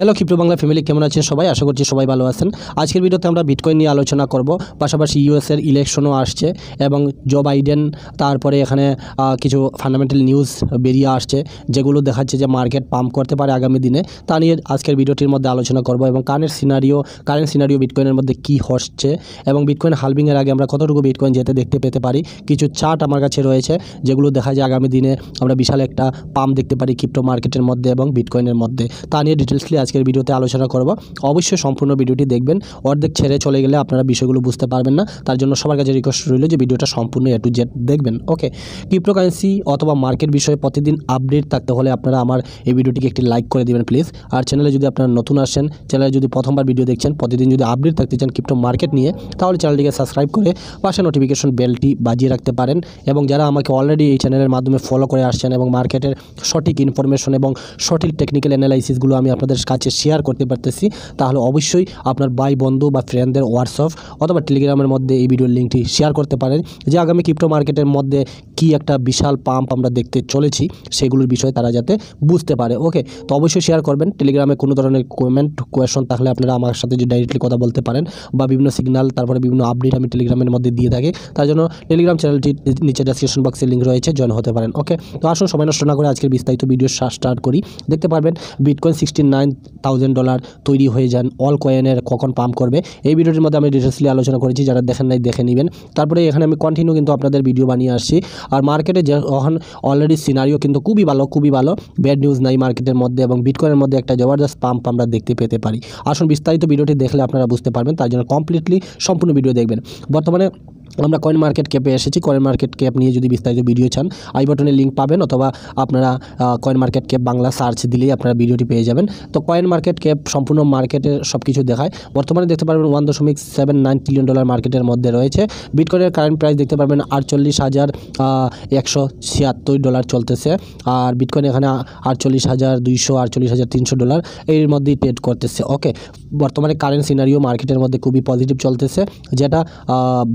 Hello crypto Bangla family, কেমন আছেন সবাই? আশা করছি সবাই ভালো আছেন। আজকের ভিডিওতে আমরা বিটকয়েন নিয়ে আলোচনা করব। পাশাপাশি ইউএসের ইলেকশনও আসছে এবং জো বাইডেন, তারপরে এখানে কিছু ফান্ডামেন্টাল নিউজ বেরিয়ে আসছে যেগুলো দেখাচ্ছে যে মার্কেট পাম্প করতে পারে আগামী দিনে। তা নিয়ে আজকের ভিডিওটির মধ্যে আলোচনা করব এবং কারেন্ট সিনারিও বিটকয়েনের মধ্যে কী হচ্ছে এবং বিটকয়েন হালভিংয়ের আগে আমরা কতটুকু বিটকয়েন যেতে দেখতে পেতে পারি। কিছু চার্ট আমার কাছে রয়েছে যেগুলো দেখা যায় আগামী দিনে আমরা বিশাল একটা পাম্প দেখতে পারি ক্রিপ্টো মার্কেটের মধ্যে এবং বিটকয়েনের মধ্যে। তা নিয়ে ডিটেলসলি আজকের ভিডিওতে আলোচনা করব। অবশ্যই সম্পূর্ণ ভিডিওটি দেখবেন। অর্ধেক ছেড়ে চলে গেলে আপনারা বিষয়গুলো বুঝতে পারবেন না। তার জন্য সবার কাছে রিকোয়েস্ট রইল যে ভিডিওটা সম্পূর্ণ A to Z দেখবেন। ওকে, ক্রিপ্টোকারেন্সি অথবা মার্কেট বিষয়ে প্রতিদিন আপডেট থাকতে হলে আপনারা আমার এই ভিডিওটিকে একটি লাইক করে দিবেন প্লিজ। আর চ্যানেলে যদি আপনারা নতুন আসেন, চ্যানেলে যদি প্রথমবার ভিডিও দেখছেন, প্রতিদিন যদি আপডেট থাকতে চান ক্রিপ্টো মার্কেট নিয়ে, তাহলে চ্যানেলটিকে সাবস্ক্রাইব করে পাশে নোটিফিকেশন বেলটি বাজিয়ে রাখতে পারেন। এবং যারা আমাকে অলরেডি এই চ্যানেলের মাধ্যমে ফলো করে আসছেন এবং মার্কেটের সঠিক ইনফরমেশন এবং সঠিক টেকনিক্যাল অ্যানালাইসিসগুলো আমি আপনাদের কাছে শেয়ার করতে পারতেছি, তাহলে অবশ্যই আপনার ভাই বন্ধু বা ফ্রেন্ডদের হোয়াটসঅ্যাপ অথবা টেলিগ্রামের মধ্যে এই ভিডিওর লিঙ্কটি শেয়ার করতে পারেন যে আগামী ক্রিপ্টো মার্কেটের মধ্যে কি একটা বিশাল পাম্প আমরা দেখতে চলেছি সেগুলোর বিষয়ে তারা যাতে বুঝতে পারে। ওকে, তো অবশ্যই শেয়ার করবেন। টেলিগ্রামে কোনো ধরনের কোয়েশন থাকলে আপনারা আমার সাথে যে ডাইরেক্টলি কথা বলতে পারেন বা বিভিন্ন সিগন্যাল, তারপরে বিভিন্ন আপডেট আমি টেলিগ্রামের মধ্যে দিয়ে থাকি। তার জন্য টেলিগ্রাম চ্যানেলটি নিচে ডেসক্রিপশন বক্সে লিঙ্ক রয়েছে, জয়েন হতে পারেন। ওকে, তো আসুন সময় নষ্ট না করে আজকের বিস্তারিত ভিডিও স্টার্ট করি। দেখতে পারবেন বিটকয়েন $69,000 তৈরি হয়ে যান। অল কয়েনের কখন পাম্প করবে এই ভিডিওটির মধ্যে আমি ডিটেলসলি আলোচনা করেছি, যারা দেখেন নাই দেখে নেবেন। তারপরে এখানে আমি কন্টিনিউ কিন্তু আপনাদের ভিডিও বানিয়ে আসছি। আর মার্কেটে যখন অলরেডি সিনারিও কিন্তু খুবই ভালো, ব্যাড নিউজ নাই মার্কেটের মধ্যে এবং বিটকয়েনের মধ্যে একটা জবরদস্ত পাম্প আমরা দেখতে পেতে পারি। আসুন বিস্তারিত ভিডিওটি দেখলে আপনারা বুঝতে পারবেন, তার জন্য কমপ্লিটলি সম্পূর্ণ ভিডিও দেখবেন। বর্তমানে আমরা কয়েন মার্কেট ক্যাপে এসেছি। কয়েন মার্কেট ক্যাপ নিয়ে যদি বিস্তারিত ভিডিও চান, আই বাটনে লিঙ্ক পাবেন অথবা আপনারা coin market cap Bangla search দিলেই আপনারা ভিডিওটি পেয়ে যাবেন। তো কয়েন মার্কেট ক্যাপ সম্পূর্ণ মার্কেটের সব কিছু দেখায়। বর্তমানে দেখতে পারবেন $1.79 ট্রিলিয়ন মার্কেটের মধ্যে রয়েছে। বিটকয়েনের কারেন্ট প্রাইস দেখতে পারবেন $48,176 চলতেছে। আর বিটকয়েন এখানে $48,200 $48,300 এর মধ্যেই ট্রেড করতেছে। ওকে, বর্তমানে কারেন্ট সিনারিও মার্কেটের মধ্যে খুবই পজিটিভ চলতেছে, যেটা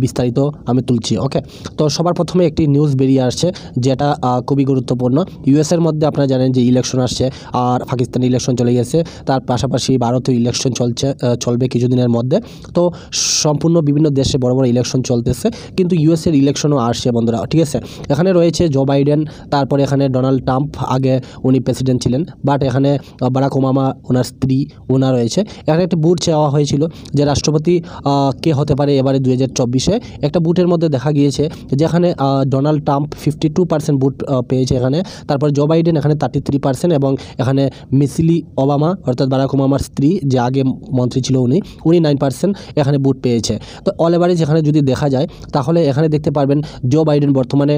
বিস্তারিত আমি তুলছি। ওকে, তো সবার প্রথমে একটি নিউজ বেরিয়ে আসছে যেটা খুবই গুরুত্বপূর্ণ। ইউএসের মধ্যে আপনারা জানেন যে ইলেকশন আসছে আর পাকিস্তানি ইলেকশন চলে গেছে, তার পাশাপাশি ভারতীয় ইলেকশন চলবে কিছুদিনের মধ্যে। তো সম্পূর্ণ বিভিন্ন দেশে বড় বড় ইলেকশন চলতেছে, কিন্তু ইউএসের ইলেকশনও আসছে বন্ধুরা। ঠিক আছে, এখানে রয়েছে জো বাইডেন, তারপরে এখানে ডোনাল্ড ট্রাম্প, আগে উনি প্রেসিডেন্ট ছিলেন, বাট এখানে বারাক ওবামা ওনার স্ত্রী ওনার রয়েছে। এখানে একটি বুট চাওয়া হয়েছিল যে রাষ্ট্রপতি কে হতে পারে এবারে 2024-এ। একটা বুটের মধ্যে দেখা গিয়েছে যেখানে ডোনাল্ড ট্রাম্প 52% বুট পেয়েছে এখানে, তারপর জো বাইডেন এখানে 33% এবং এখানে মিশেল ওবামা অর্থাৎ বারাক ওবামার স্ত্রী যে আগে মন্ত্রী ছিল উনি 9% এখানে বুট পেয়েছে। তো অল এভারেজ এখানে যদি দেখা যায় তাহলে এখানে দেখতে পারবেন জো বাইডেন বর্তমানে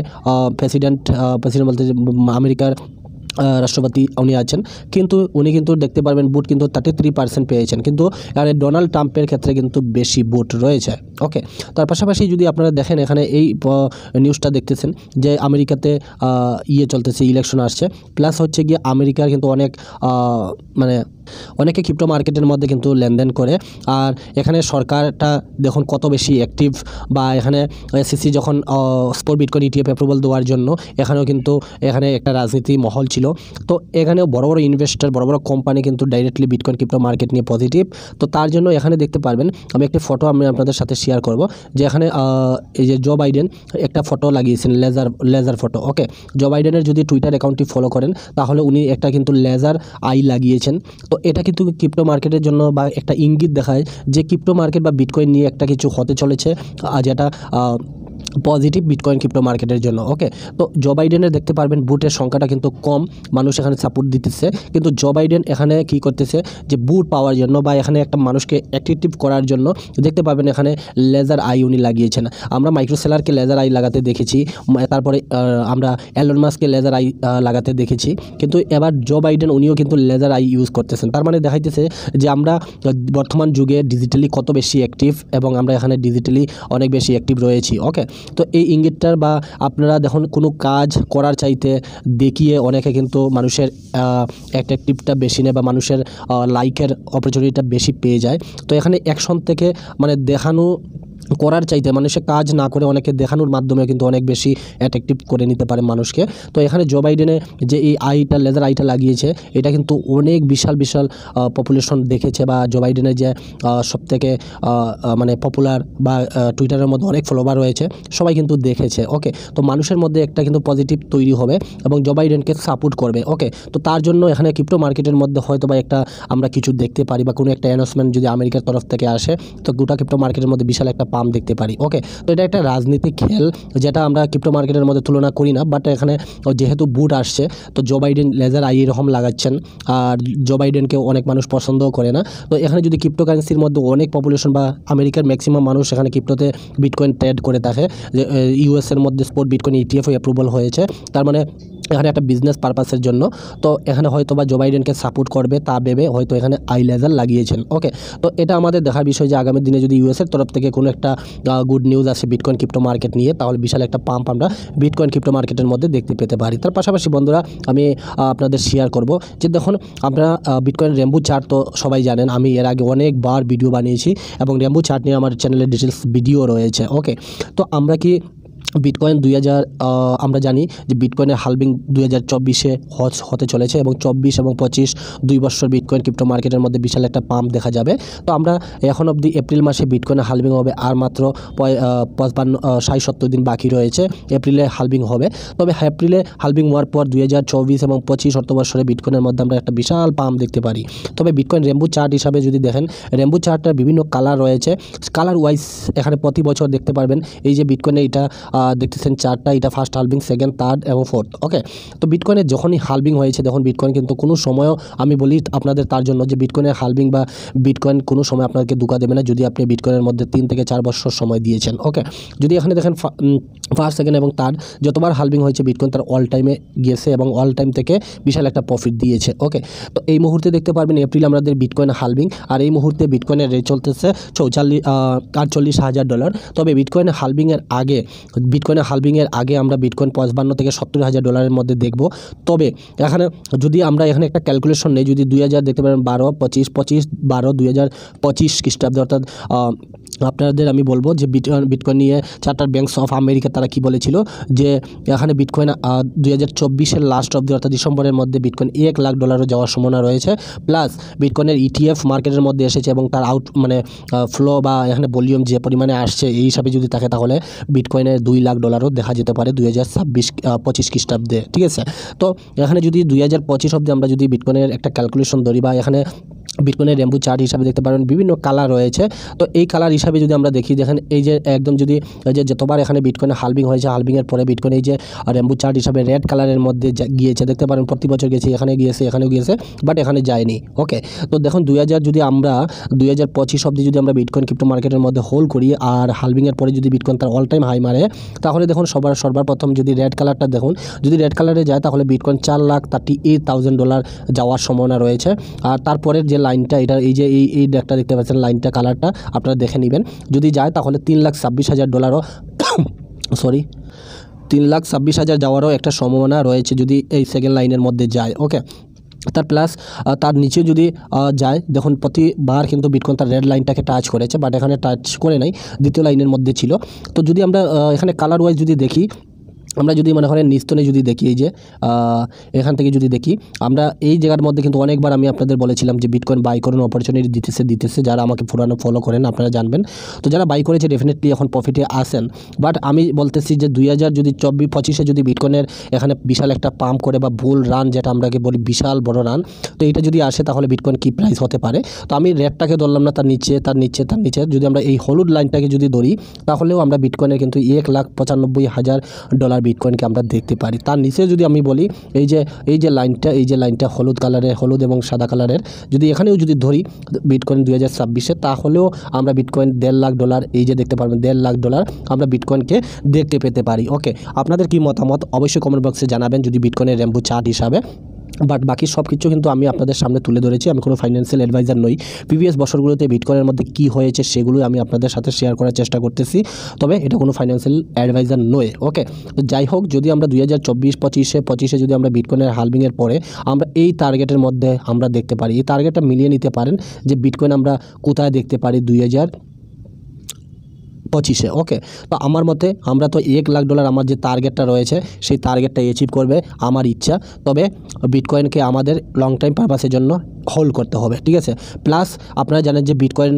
প্রেসিডেন্ট বলতে আমেরিকার রাষ্ট্রপতি উনি আছেন, কিন্তু উনি কিন্তু দেখতে পারবেন বুট কিন্তু 33% পেয়েছেন, কিন্তু এখানে ডোনাল্ড ট্রাম্পের ক্ষেত্রে কিন্তু বেশি বুট রয়েছে। ওকে, তার পাশাপাশি যদি আপনারা দেখেন এখানে এই নিউজটা দেখতেছেন যে আমেরিকাতে চলতেছে, ইলেকশন আসছে, প্লাস হচ্ছে গিয়ে আমেরিকার কিন্তু অনেকে ক্রিপ্টো মার্কেটের মধ্যে কিন্তু লেনদেন করে। আর এখানে সরকারটা দেখুন কত বেশি অ্যাক্টিভ, বা এখানে SEC যখন স্পট বিটকয়েন ETF অ্যাপ্রুভাল দেওয়ার জন্য এখানে একটা রাজনীতি মহল ছিল। তো এখানেও বড় বড় ইনভেস্টর, বড় বড় কোম্পানি কিন্তু ডাইরেক্টলি বিটকয়েন ক্রিপ্টো মার্কেট নিয়ে পজিটিভ। তো তার জন্য এখানে দেখতে পারবেন, আমি একটি ফটো আমি আপনাদের সাথে শেয়ার করব যে এখানে এই যে জো বাইডেন একটা ফটো লাগিয়েছেন, লেজার ফটো। ওকে, জো বাইডেনের যদি টুইটার অ্যাকাউন্টটি ফলো করেন তাহলে উনি একটা কিন্তু লেজার আই লাগিয়েছেন। তো এটা কিন্তু ক্রিপ্টো মার্কেটের জন্য বা একটা ইঙ্গিত দেখায় যে ক্রিপ্টো মার্কেট বা বিটকয়েন নিয়ে একটা কিছু হতে চলেছে, যেটা পজিটিভ বিটকয়েন ক্রিপ্টো মার্কেটের জন্য। ওকে, তো জো বাইডেনের দেখতে পারবেন বুটের সংখ্যাটা কিন্তু কম, মানুষ এখানে সাপোর্ট দিতেছে, কিন্তু জো বাইডেন এখানে কি করতেছে যে বুট পাওয়ার জন্য বা এখানে একটা মানুষকে অ্যাক্টিভ করার জন্য দেখতে পাবেন এখানে লেজার আই উনি লাগিয়েছেন। আমরা মাইক্রোসেলারকে লেজার আই লাগাতে দেখেছি, তারপরে আমরা এলন মাস্ককে লেজার আই লাগাতে দেখেছি, কিন্তু এবার জো বাইডেন উনিও কিন্তু লেজার আই ইউজ করতেছেন। তার মানে দেখাইতেছে যে আমরা বর্তমান যুগে ডিজিটালি কত বেশি অ্যাক্টিভ এবং আমরা এখানে ডিজিটালি অনেক বেশি অ্যাক্টিভ রয়েছি। ওকে, তো এই ইঙ্গিতটার বা আপনারা দেখুন কোনো কাজ করার চাইতে দেখিয়ে অনেকে কিন্তু মানুষের অ্যাট্রাকটিভটা বেশি নেয় বা মানুষের লাইকের অপরচুনিটিটা বেশি পেয়ে যায়। তো এখানে অ্যাকশন থেকে দেখানো করার চাইতে মানুষে কাজ না করে অনেকে দেখানোর মাধ্যমে কিন্তু অনেক বেশি অ্যাট্রাকটিভ করে নিতে পারে মানুষকে। তো এখানে জো বাইডেনে যে এই লেজার আইটা লাগিয়েছে, এটা কিন্তু অনেক বিশাল পপুলেশন দেখেছে, বা জো বাইডেনের যে সবথেকে মানে পপুলার বা টুইটারের মধ্যে অনেক ফলোয়ার রয়েছে, সবাই কিন্তু দেখেছে। ওকে, তো মানুষের মধ্যে একটা কিন্তু পজিটিভ তৈরি হবে এবং জো বাইডেনকে সাপোর্ট করবে। ওকে, তো তার জন্য এখানে ক্রিপ্টো মার্কেটের মধ্যে হয়তো বা একটা আমরা কিছু দেখতে পারি, বা কোনো একটা অ্যানাউন্সমেন্ট যদি আমেরিকার তরফ থেকে আসে, তো গোটা ক্রিপ্টো মার্কেটের মধ্যে বিশাল একটা পাম্প দেখতে পারি। ওকে, তো এটা একটা রাজনীতিক খেল, যেটা আমরা ক্রিপ্টো মার্কেটের মধ্যে তুলনা করি না, বাট এখানে যেহেতু বুট আসছে, তো জো বাইডেন লেজার আই এরকম লাগাচ্ছেন, আর জো বাইডেনকে অনেক মানুষ পছন্দও করে না। তো এখানে যদি ক্রিপ্টো কারেন্সির মধ্যে অনেক পপুলেশন বা আমেরিকার ম্যাক্সিমাম মানুষ এখানে ক্রিপ্টোতে বিটকয়েন ট্রেড করে থাকে, যে ইউএসের মধ্যে স্পট বিটকয়েন ইটিএফ অ্যাপ্রুভাল হয়েছে, তার মানে এখানে একটা বিজনেস পারপাসের জন্য। তো এখানে হয়তো বা জো বাইডেনকে সাপোর্ট করবে তা ভেবে হয়তো এখানে আই লেজার লাগিয়েছেন। ওকে, তো এটা আমাদের দেখার বিষয় যে আগামী দিনে যদি ইউএসের তরফ থেকে কোনো একটা গুড নিউজ আসে বিটকয়েন ক্রিপ্টো মার্কেট নিয়ে, তাহলে বিশাল একটা পাম্প আমরা বিটকয়েন ক্রিপ্টো মার্কেটের মধ্যে দেখতে পেতে পারি। তার পাশাপাশি বন্ধুরা, আমি আপনাদের শেয়ার করব যে দেখুন, আপনারা বিটকয়েন রেম্বু চার্ট তো সবাই জানেন, আমি এর আগে অনেকবার ভিডিও বানিয়েছি এবং রেম্বু চার্ট নিয়ে আমার চ্যানেলে ডিটেলস ভিডিও রয়েছে। ওকে, তো আমরা কি বিটকয়েন আমরা জানি যে বিটকয়েনের হালভিং 2024-এ হতে চলেছে, এবং 24 এবং 25 2 বছর বিটকয়েন ক্রিপ্টো মার্কেটের মধ্যে বিশাল একটা পাম্প দেখা যাবে। তো আমরা এখন অবধি এপ্রিল মাসে বিটকয়েনের হালভিং হবে, আর মাত্র 60-70 দিন বাকি রয়েছে, এপ্রিলে হালভিং হবে। তবে এপ্রিলে হালভিং হওয়ার পর 2024 এবং 25 অর্থবর্ষে বিটকয়েনের মধ্যে আমরা একটা বিশাল পাম্প দেখতে পারি। তবে বিটকয়েন রেম্বু চার্ট হিসাবে যদি দেখেন, রেম্বু চার্টটার বিভিন্ন কালার রয়েছে, কালার ওয়াইজ এখানে প্রতি বছর দেখতে পারবেন। এই যে বিটকয়েনে এটা দেখতেছেন চারটা, এটা ফার্স্ট হালভিং, সেকেন্ড, থার্ড এবং ফোর্থ। ওকে, তো বিটকয়েনের যখনই হালভিং হয়েছে, দেখুন বিটকয়েন কিন্তু কোনো সময়ও, আমি বলি আপনাদের তার জন্য যে বিটকয়েনের হালভিং বা বিটকয়েন কোনো সময় আপনাকে ধোঁকা দেবে না, যদি আপনি বিটকয়েনের মধ্যে 3 থেকে 4 বছর সময় দিয়েছেন। ওকে, যদি এখানে দেখেন ফার্স্ট, সেকেন্ড এবং থার্ড যতবার হালভিং হয়েছে বিটকয়েন তার অল টাইমে গিয়েছে এবং অল টাইম থেকে বিশাল একটা প্রফিট দিয়েছে। ওকে, তো এই মুহূর্তে দেখতে পারবেন এপ্রিল আমাদের বিটকয়েন হালভিং, আর এই মুহূর্তে বিটকয়েনের রেট চলতেছে $48,000। তবে বিটকয়েনের হালভিংয়ের আগে আমরা বিটকয়েন $55,000 থেকে $70,000 মধ্যে দেখব। তবে এখানে যদি আমরা এখানে একটা ক্যালকুলেশন নেই, যদি 2000 দেখতে পারেন 2025 খ্রিস্টাব্দে, অর্থাৎ আপনাদের আমি বলবো যে বিটকয়েন নিয়ে চার্টার ব্যাংকস অফ আমেরিকা তারা কি বলেছিল, যে এখানে বিটকয়েন 2024-এর লাস্ট অব্দি, অর্থাৎ ডিসেম্বরের মধ্যে বিটকয়েন $1,00,000 যাওয়ার সম্ভাবনা রয়েছে। প্লাস বিটকয়েনের ইটিএফ মার্কেটের মধ্যে এসেছে এবং তার ফ্লো বা এখানে ভলিউম যে পরিমাণে আসছে, এই হিসাবে যদি থাকে তাহলে বিটকয়েনের $2,00,000 দেখা যেতে পারে 2025 খ্রিস্টাব্দে। ঠিক আছে, তো এখানে যদি 2025 অব্দি আমরা যদি বিটকয়েনের একটা ক্যালকুলেশন ধরি, বা এখানে বিটকয়েনের রেম্বু চার্ট হিসাবে দেখতে পারেন বিভিন্ন কালার রয়েছে। তো এই কালার হিসাবে যদি আমরা দেখি, দেখেন এই যে একদম যদি যে যতবার এখানে বিটকয়েনে হালভিং হয়েছে, হালভিংয়ের পরে বিটকয়েন এই যে রেম্বু চার্ট হিসাবে রেড কালারের মধ্যে গিয়েছে, দেখতে পারেন প্রতি বছর গেছে, এখানে গিয়েছে, এখানেও গিয়েছে, বাট এখানে যায়নি। ওকে, তো দেখুন 2025 অব্দি যদি আমরা বিটকয়েন ক্রিপ্টো মার্কেটের মধ্যে হোল্ড করি, আর হালভিংয়ের পরে যদি বিটকয়েন তার অল টাইম হাই মারে, তাহলে দেখুন সর্বপ্রথম যদি রেড কালারটা দেখুন, যদি রেড কালারে যায় তাহলে বিটকয়েন $4,38,000 যাওয়ার সম্ভাবনা রয়েছে। আর তারপরের যে লাইনটা, এটা এই যে এই ডেকটা দেখতে পাচ্ছেন, লাইনটা কালারটা আপনারা দেখে নেবেন, যদি যায় তাহলে $3,26,000 সরি $3,26,000 যাওয়ারও একটা সম্ভাবনা রয়েছে যদি এই সেকেন্ড লাইনের মধ্যে যায়। ওকে, তার প্লাস তার নিচে যদি যায়, দেখুন প্রতিবার কিন্তু বিটকয়েন তার রেড লাইনটাকে টাচ করেছে, বাট এখানে টাচ করে নাই, দ্বিতীয় লাইনের মধ্যে ছিল। তো যদি আমরা এখানে কালার ওয়াইজ যদি দেখি, আমরা যদি মনে করেন নিস্তনে যদি দেখি, এই যে এখান থেকে যদি দেখি, আমরা এই জায়গার মধ্যে কিন্তু অনেকবার আমি আপনাদের বলেছিলাম যে বিটকয়েন বাই করুন, অপরচুনিটি দিতেছে, যারা আমাকে পুরানো ফলো করেন আপনারা জানবেন। তো যারা বাই করেছে ডেফিনেটলি এখন প্রফিটে আসেন, বাট আমি বলতেছি যে 2024-25-এ যদি বিটকয়েনের এখানে বিশাল একটা পাম্প করে বা বুল রান, যেটা আমরাকে বলি বিশাল বড় রান, তো এটা যদি আসে তাহলে বিটকয়েন কী প্রাইস হতে পারে। তো আমি রেটটাকে ধরলাম না, তার নিচে যদি আমরা এই হলুদ লাইনটাকে যদি ধরি, তাহলেও আমরা বিটকয়েনের কিন্তু $1,95,000 বিটকয়েনকে আমরা দেখতে পারি। তার নিচে যদি আমি বলি, এই যে লাইনটা হলুদ কালারের, হলুদ এবং সাদা কালারের, যদি এখানেও যদি ধরি বিটকয়েন 2026-এ, তাহলেও আমরা বিটকয়েন $1,50,000, এই যে দেখতে পারবেন $1,50,000 আমরা বিটকয়েনকে দেখতে পেতে পারি। ওকে, আপনাদের কি মতামত অবশ্যই কমেন্ট বক্সে জানাবেন যদি বিটকয়েনের রেম্বু চার্ট হিসাবে। বাট বাকি সব কিছু কিন্তু আমি আপনাদের সামনে তুলে ধরেছি, আমি কোনো ফাইন্যান্সিয়াল অ্যাডভাইজার নই। প্রিভিয়াস বছরগুলোতে বিটকয়েনের মধ্যে কী হয়েছে সেগুলোই আমি আপনাদের সাথে শেয়ার করার চেষ্টা করতেছি, তবে এটা কোনো ফাইন্যান্সিয়াল অ্যাডভাইজার নয়। ওকে, তো যাই হোক, যদি আমরা 2024-25-এ যদি আমরা বিটকয়েনের হালভিংয়ের পরে আমরা এই টার্গেটের মধ্যে আমরা দেখতে পারি, এই টার্গেটটা মিলিয়ে নিতে পারেন যে বিটকয়েন আমরা কোথায় দেখতে পারি 25-এ। ওকে, তো আমার মতে আমরা তো $1,00,000 আমার যে টার্গেটটা রয়েছে সেই টার্গেটটা অ্যাচিভ করবে আমার ইচ্ছা। তবে বিটকয়েনকে আমাদের লং টাইম পারপাসের জন্য হোল্ড করতে হবে, ঠিক আছে। প্লাস আপনারা জানেন যে bitcoin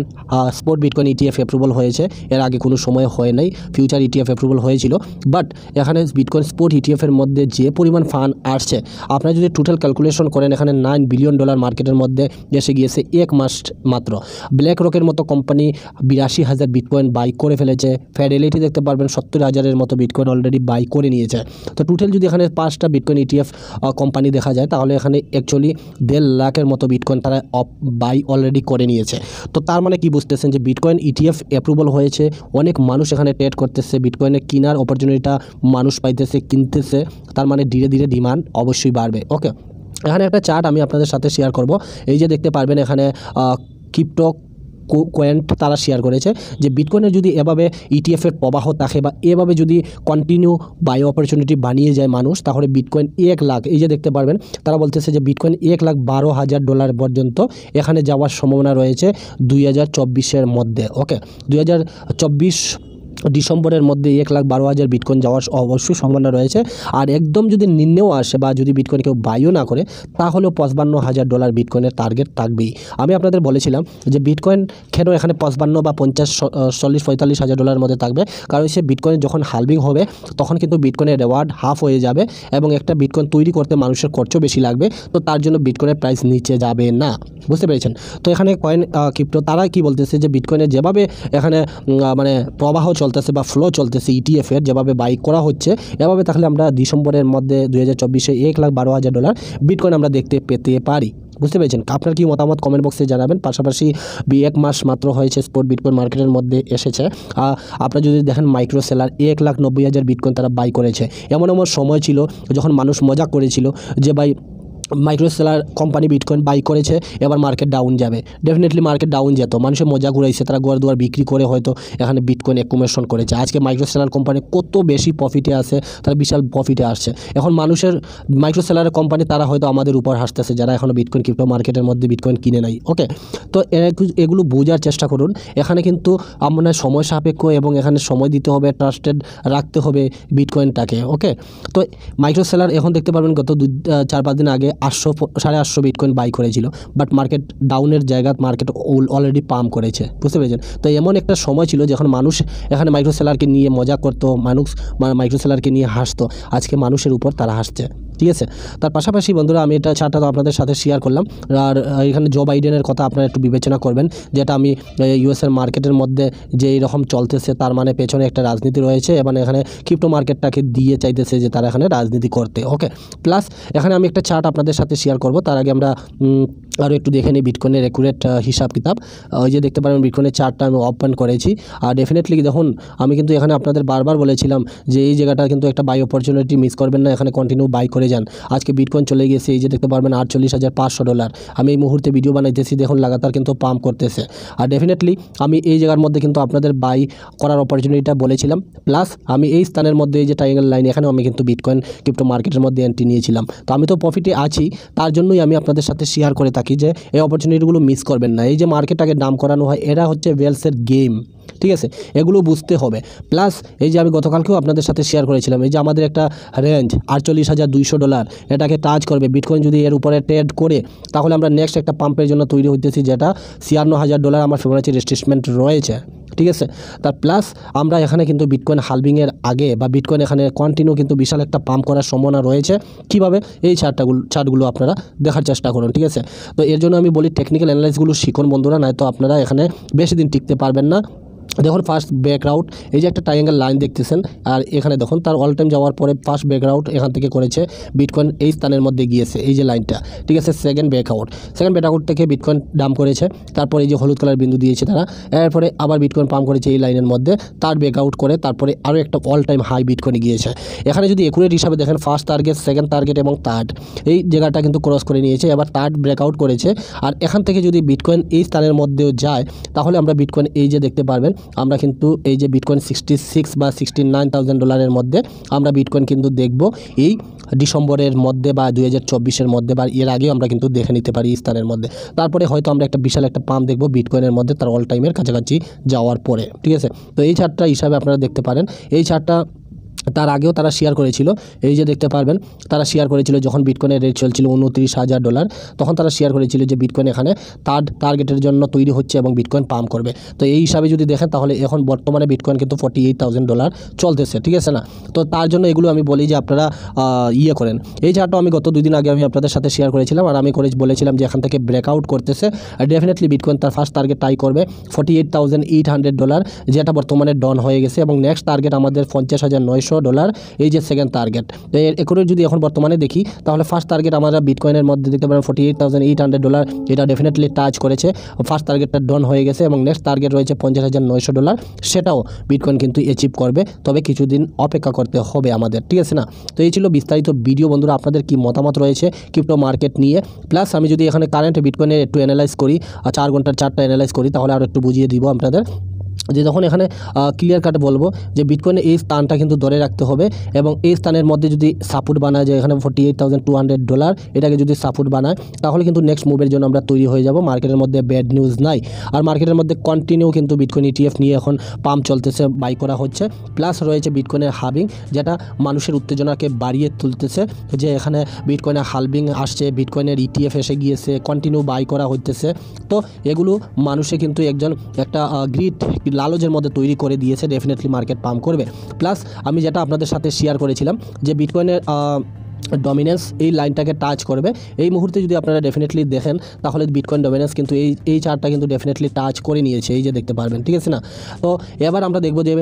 spot bitcoin ETF approval হয়েছে, এর আগে কোনো সময় হয় নাই। ফিউচার ইটিএফ অ্যাপ্রুভাল হয়েছিল, বাট এখানে বিটকয়েন স্পট ইটিএফের মধ্যে যে পরিমাণ ফান্ড আসছে, আপনারা যদি টোটাল ক্যালকুলেশন করেন এখানে $9 বিলিয়ন মার্কেটের মধ্যে এসে গিয়েছে এক মাস মাত্র। ব্ল্যাক রকের মতো কোম্পানি 82,000 বিটকয়েন বাই করে ফেলেছে। ফেডেলিটি দেখতে পারবেন 70,000-এর মতো বিটকয়েন অলরেডি বাই করে নিয়েছে। তো টোটাল যদি এখানে 5টা বিটকয়েন ইটিএফ কোম্পানি দেখা যায়, তাহলে এখানে অ্যাকচুয়ালি 1.5 লাখের মতো বিটকয়েন তারা বাই অলরেডি করে নিয়েছে। তো তার মানে কি বুঝতেছেন যে বিটকয়েন ইটিএফ অ্যাপ্রুভাল হয়েছে, অনেক মানুষ এখানে ট্রেড করতেছে, বিটকয়েনে কেনার অপরচুনিটিটা মানুষ পাইতেছে, কিনতেছে, তার মানে ধীরে ধীরে ডিমান্ড অবশ্যই বাড়বে। ওকে, এখানে একটা চার্ট আমি আপনাদের সাথে শেয়ার করব। এই যে দেখতে পারবেন এখানে ক্রিপ্টো কয়েন্ট তারা শেয়ার করেছে যে বিটকয়েনের যদি এভাবে ইটিএফের প্রবাহ থাকে বা এভাবে যদি কন্টিনিউ বাই অপরচুনিটি বানিয়ে যায় মানুষ, তাহলে বিটকয়েন 1 লাখ, এই যে দেখতে পারবেন তারা বলতেছে যে বিটকয়েন $1,12,000 পর্যন্ত এখানে যাওয়ার সম্ভাবনা রয়েছে 2024-এর মধ্যে। ওকে, 2024 ডিসেম্বরের মধ্যে 1,12,000 বিটকয়েন যাওয়ার অবশ্যই সম্ভাবনা রয়েছে। আর একদম যদি নিম্নেও আসে বা যদি বিটকয়েন কেউ বাইও না করে, তাহলেও $55,000 বিটকয়েনের টার্গেট থাকবেই। আমি আপনাদের বলেছিলাম যে বিটকয়েন কেন এখানে 55 বা 50, 40, $45,000 মধ্যে থাকবে, কারণ সে বিটকয়েন যখন হালভিং হবে তখন কিন্তু বিটকয়েনের রেওয়ার্ড হাফ হয়ে যাবে এবং একটা বিটকয়েন তৈরি করতে মানুষের খরচও বেশি লাগবে। তো তার জন্য বিটকয়েনের প্রাইস নিচে যাবে না, বুঝতে পেরেছেন। তো এখানে কয়েন ক্রিপ্টো তারা কি বলতেছে যে বিটকয়েনের যেভাবে এখানে মানে প্রবাহ চলতেছে বা ফ্লো চলতেছে ইটিএফের, যেভাবে বাই করা হচ্ছে এভাবে, তাহলে আমরা ডিসেম্বরের মধ্যে 2024-এ $1,12,000 বিটকয়েন আমরা দেখতে পেতে পারি, বুঝতে পেরেছেন। আপনার কি মতামত কমেন্ট বক্সে জানাবেন। পাশাপাশি 1 মাস মাত্র হয়েছে স্পট বিটকয়েন মার্কেটের মধ্যে এসেছে। আপনারা যদি দেখেন মাইক্রো সেলার 1,90,000 বিটকয়েন তারা বাই করেছে। এমন সময় ছিল যখন মানুষ মজা করেছিল যে ভাই Michael Saylor company bitcoin buy করেছে, এবার মার্কেট ডাউন যাবে। ডেফিনেটলি মার্কেট ডাউন যেত, মানুষের মজা ঘুরাইছে, তারা ঘর দুয়ার বিক্রি করে হয়তো এখানে বিটকয়েন অ্যাকুমুলেশন করেছে। আজকে মাইক্রো সেলার কোম্পানি কত বেশি প্রফিটে আছে, তারা বিশাল প্রফিটে আসছে। এখন মানুষের মাইক্রো সেলারের কোম্পানি তারা হয়তো আমাদের উপর হাসতেছে, যারা এখনও বিটকয়েন ক্রিপ্টো মার্কেটের মধ্যে বিটকয়েন কিনে নাই। ওকে, তো এগুলো বোঝার চেষ্টা করুন। এখানে কিন্তু আপনার সময় সাপেক্ষ এবং এখানে সময় দিতে হবে, ট্রাস্টেড রাখতে হবে বিটকয়েনটাকে। ওকে, তো মাইক্রো সেলার এখন দেখতে পারবেন গত 4-5 দিন আগে 800-850 বিটকয়েন বাই করেছিল, বাট মার্কেট ডাউনের জায়গা মার্কেট অলরেডি পাম্প করেছে, বুঝতে পেরেছেন। তো এমন একটা সময় ছিল যখন মানুষ এখানে মাইক্রো সেলারকে নিয়ে মজা করতো, মানুষ মাইক্রো সেলারকে নিয়ে হাসতো, আজকে মানুষের উপর তারা হাসছে, ঠিক আছে। তার পাশাপাশি বন্ধুরা আমি এটা চার্টটা তো আপনাদের সাথে শেয়ার করলাম। আর এখানে জো বাইডেনের কথা আপনারা একটু বিবেচনা করবেন, যেটা আমি ইউএসের মার্কেটের মধ্যে যে এইরকম চলতেছে, তার মানে পেছনে একটা রাজনীতি রয়েছে এবং এখানে ক্রিপ্টো মার্কেটটাকে দিয়ে চাইতেছে যে তারা এখানে রাজনীতি করতে। ওকে, প্লাস এখানে আমি একটা চার্ট আপনাদের সাথে শেয়ার করব। তার আগে আমরা আরও একটু দেখে নিই বিটকয়েনের অ্যাকুরেট হিসাব কিতাব। ওই যে দেখতে পারেন বিটকয়েনের চার্টটা আমি ওপেন করেছি। আর ডেফিনেটলি দেখুন, আমি কিন্তু এখানে আপনাদের বারবার বলেছিলাম যে এই জায়গাটা কিন্তু একটা বাই অপরচুনিটি মিস করবেন না, এখানে কন্টিনিউ বাই করে যান। আজকে বিটকয়েন চলে গেছে, এই যে দেখতে পারবেন $48,500। আমি এই মুহূর্তে ভিডিও বানাইতেছি, দেখুন লাগাতার কিন্তু পাম্প করতেছে। আর ডেফিনেটলি আমি এই জায়গার মধ্যে কিন্তু আপনাদের বাই করার অপরচুনিটিটা বলেছিলাম। প্লাস আমি এই স্থানের মধ্যে এই যে ট্রায়াঙ্গেল লাইন, এখানেও আমি কিন্তু বিটকয়েন ক্রিপ্টো মার্কেটের মধ্যে এন্ট্রি নিয়েছিলাম। তো আমি তো প্রফিটে আছি, তার জন্যই আমি আপনাদের সাথে শেয়ার করে থাকি যে এই অপরচুনিটিগুলো মিস করবেন না। এই যে মার্কেটটাকে দাম করানো হয়, এরা হচ্ছে ওয়েলসের গেম, ঠিক আছে, এগুলো বুঝতে হবে। প্লাস এই যে আমি গতকালকেও আপনাদের সাথে শেয়ার করেছিলাম, এই যে আমাদের একটা রেঞ্জ $48,200, এটাকে টাচ করবে বিটকয়েন যদি এর উপরে ট্রেড করে, তাহলে আমরা নেক্সট একটা পাম্পের জন্য তৈরি হইতেছি, যেটা $56,000 আমার ফেব্রুয়ারি রেজিস্ট্রেশনমেন্ট রয়েছে, ঠিক আছে। তার প্লাস আমরা এখানে কিন্তু বিটকয়েন হালভিংয়ের আগে বা বিটকয়েন এখানে কন্টিনিউ কিন্তু বিশাল একটা পাম্প করার সম্ভাবনা রয়েছে। কিভাবে, এই চার্টগুলো আপনারা দেখার চেষ্টা করুন, ঠিক আছে। তো এর জন্য আমি বলি টেকনিক্যাল অ্যানালাইসিসগুলো শিখুন বন্ধুরা, নয়তো আপনারা এখানে বেশি দিন টিকতে পারবেন না। দেখুন ফার্স্ট ব্রেকআউট, এই যে একটা ট্রায়াঙ্গেল লাইন দেখতেছেন, আর এখানে দেখুন তার অল টাইম যাওয়ার পরে ফার্স্ট ব্রেকআউট এখান থেকে করেছে, বিটকয়েন এই স্থানের মধ্যে গিয়েছে, এই যে লাইনটা, ঠিক আছে। সেকেন্ড ব্রেকআউট থেকে বিটকয়েন ডাম্প করেছে, তারপরে এই যে হলুদ কালার বিন্দু দিয়েছে তারা, এরপরে আবার বিটকয়েন পাম্প করেছে এই লাইনের মধ্যে, তার ব্রেকআউট করে তারপরে আরও একটা অল টাইম হাই বিটকয়েনে গিয়েছে। এখানে যদি একুরেট হিসাবে দেখেন, ফার্স্ট টার্গেট, সেকেন্ড টার্গেট এবং থার্ড, এই জায়গাটা কিন্তু ক্রস করে নিয়েছে, এবার থার্ড ব্রেকআউট করেছে। আর এখান থেকে যদি বিটকয়েন এই স্থানের মধ্যেও যায়, তাহলে আমরা বিটকয়েন এই যে দেখতে পারবেন আমরা কিন্তু এই যে বিটকয়েন 66 বা $69,000 মধ্যে আমরা বিটকয়েন কিন্তু দেখব এই ডিসেম্বরের মধ্যে বা 2024-এর মধ্যে বা এর আগেও আমরা কিন্তু দেখে নিতে পারি এই স্থানের মধ্যে। তারপরে হয়তো আমরা একটা বিশাল একটা পাম্প দেখব বিটকয়েনের মধ্যে তার অল টাইমের কাছাকাছি যাওয়ার পরে, ঠিক আছে। তো এই চার্টটা হিসাবে আপনারা দেখতে পারেন। এই চার্টটা তার আগেও তারা শেয়ার করেছিল, এই যে দেখতে পারবেন তারা শেয়ার করেছিল যখন বিটকয়েনের রেট চলছিল $29,000, তখন তারা শেয়ার করেছিল যে বিটকয়েন এখানে টার্গেটের জন্য তৈরি হচ্ছে এবং বিটকয়েন পাম্প করবে। তো এই হিসাবে যদি দেখেন তাহলে এখন বর্তমানে বিটকয়েন কিন্তু $48,000 চলতেছে, ঠিক আছে না। তো তার জন্য এগুলো আমি বলি যে আপনারা ইয়ে করেন। এই চার্টটা আমি গত 2 দিন আগে আমি আপনাদের সাথে শেয়ার করেছিলাম, আর আমি বলেছিলাম যে এখান থেকে ব্রেকআউট করতেছে ডেফিনেটলি বিটকয়েন তার ফার্স্ট টার্গেট টাই করবে $48,800, যেটা বর্তমানে ডাউন হয়ে গেছে, এবং নেক্সট টার্গেট আমাদের $50,900, এই যে সেকেন্ড টার্গেট। তো এর যদি এখন বর্তমানে দেখি তাহলে ফার্স্ট টার্গেট আমরা বিটকয়েনের মধ্যে দেখতে পারেন $48,800, এটা ডেফিনেটলি টাচ করেছে, ফার্স্ট টার্গেটটা ডাউন হয়ে গেছে, এবং নেক্সট টার্গেট রয়েছে $50,900, সেটাও বিটকয়েন কিন্তু অ্যাচিভ করবে, তবে কিছুদিন অপেক্ষা করতে হবে আমাদের, ঠিক আছে না। তো এই ছিল বিস্তারিত ভিডিও। বন্ধুরা, আপনাদের কি মতামত রয়েছে ক্রিপ্টো মার্কেট নিয়ে? প্লাস আমি যদি এখানে কারেন্ট বিটকয়েনের একটু অ্যানালাইজ করি, 4 ঘন্টার চার্টটা অ্যানালাইজ করি, তাহলে আরও একটু বুঝিয়ে দিব আপনাদের যে যখন এখানে ক্লিয়ার কাট বলবো যে বিটকয়েনের এই স্থানটা কিন্তু ধরে রাখতে হবে, এবং এই স্থানের মধ্যে যদি সাপোর্ট বানায় যায় এখানে $48,200, এটাকে যদি সাপোর্ট বানায় তাহলে কিন্তু নেক্সট মুভের জন্য আমরা তৈরি হয়ে যাব। মার্কেটের মধ্যে ব্যাড নিউজ নাই, আর মার্কেটের মধ্যে কন্টিনিউ কিন্তু বিটকয়েন ETF নিয়ে এখন পাম্প চলতেছে, বাই করা হচ্ছে। প্লাস রয়েছে বিটকয়েনের হাবিং, যেটা মানুষের উত্তেজনাকে বাড়িয়ে তুলতেছে, যে এখানে বিটকয়েনের হালবিং আসছে, বিটকয়েনের ETF এসে গিয়েছে, কন্টিনিউ বাই করা হইতেছে। তো এগুলো মানুষে কিন্তু একটা গ্রিড লালচের মধ্যে তৈরি করে দিয়েছে, ডেফিনেটলি মার্কেট পাম্প করবে। প্লাস আমি যেটা আপনাদের সাথে শেয়ার করেছিলাম যে বিটকয়েনের ডমিনেন্স এই লাইনটাকে টাচ করবে, এই মুহূর্তে যদি আপনারা ডেফিনেটলি দেখেন তাহলে বিটকয়েন ডমিনেন্স কিন্তু এই চার্টটা কিন্তু ডেফিনেটলি টাচ করে নিয়েছে, এই যে দেখতে পারবেন, ঠিক আছে না। তো এবার আমরা দেখবো যে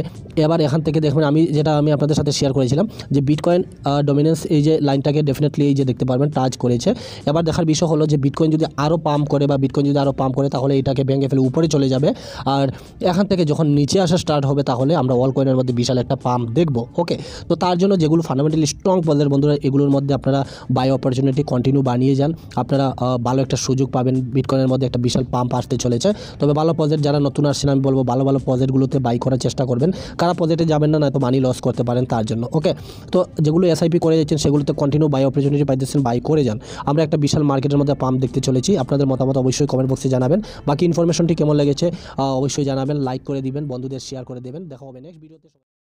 এবার এখান থেকে দেখবেন আমি আপনাদের সাথে শেয়ার করেছিলাম যে বিটকয়েন ডমিনেন্স এই যে লাইনটাকে ডেফিনেটলি এই যে দেখতে পারবেন টাচ করেছে। এবার দেখার বিষয় হলো যে বিটকয়েন যদি আরও পাম্প করে বা বিটকয়েন যদি আরও পাম্প করে তাহলে এটাকে ভেঙে ফেলে উপরে চলে যাবে, আর এখান থেকে যখন নিচে আসা স্টার্ট হবে তাহলে আমরা অল কয়েনের মধ্যে বিশাল একটা পাম্প দেখবো। ওকে, তো তার জন্য যেগুলো ফান্ডামেন্টালি স্ট্রং পদের বন্ধুরা, এগুলোর মধ্যে আপনারা বাই অপরচুনিটি কন্টিনিউ বানিয়ে যান, আপনারা ভালো একটা সুযোগ পাবেন। বিটকয়েনের মধ্যে একটা বিশাল পাম্প আসতে চলেছে, তবে ভালো প্রজেক্ট যারা নতুন আসছেন আমি বলবো ভালো প্রজেক্টগুলোতে বাই করার চেষ্টা করবেন। কারা প্রজেক্টে যাবেন না, নয়তো মানি লস করতে পারেন তার জন্য। ওকে, তো যেগুলো SIP করে যাচ্ছেন সেগুলোতে কন্টিনিউ বাই অপরচুনিটি পাইতেছেন, বাই করে যান। আমরা একটা বিশাল মার্কেটের মধ্যে পাম্প দেখতে চলেছি। আপনাদের মতামত অবশ্যই কমেন্ট বক্সে জানাবেন। বাকি ইনফরমেশনটি কেমন লেগেছে অবশ্যই জানাবেন, লাইক করে দিবেন, বন্ধুদের শেয়ার করে দেবেন। দেখা হবে নেক্সট ভিডিওতে।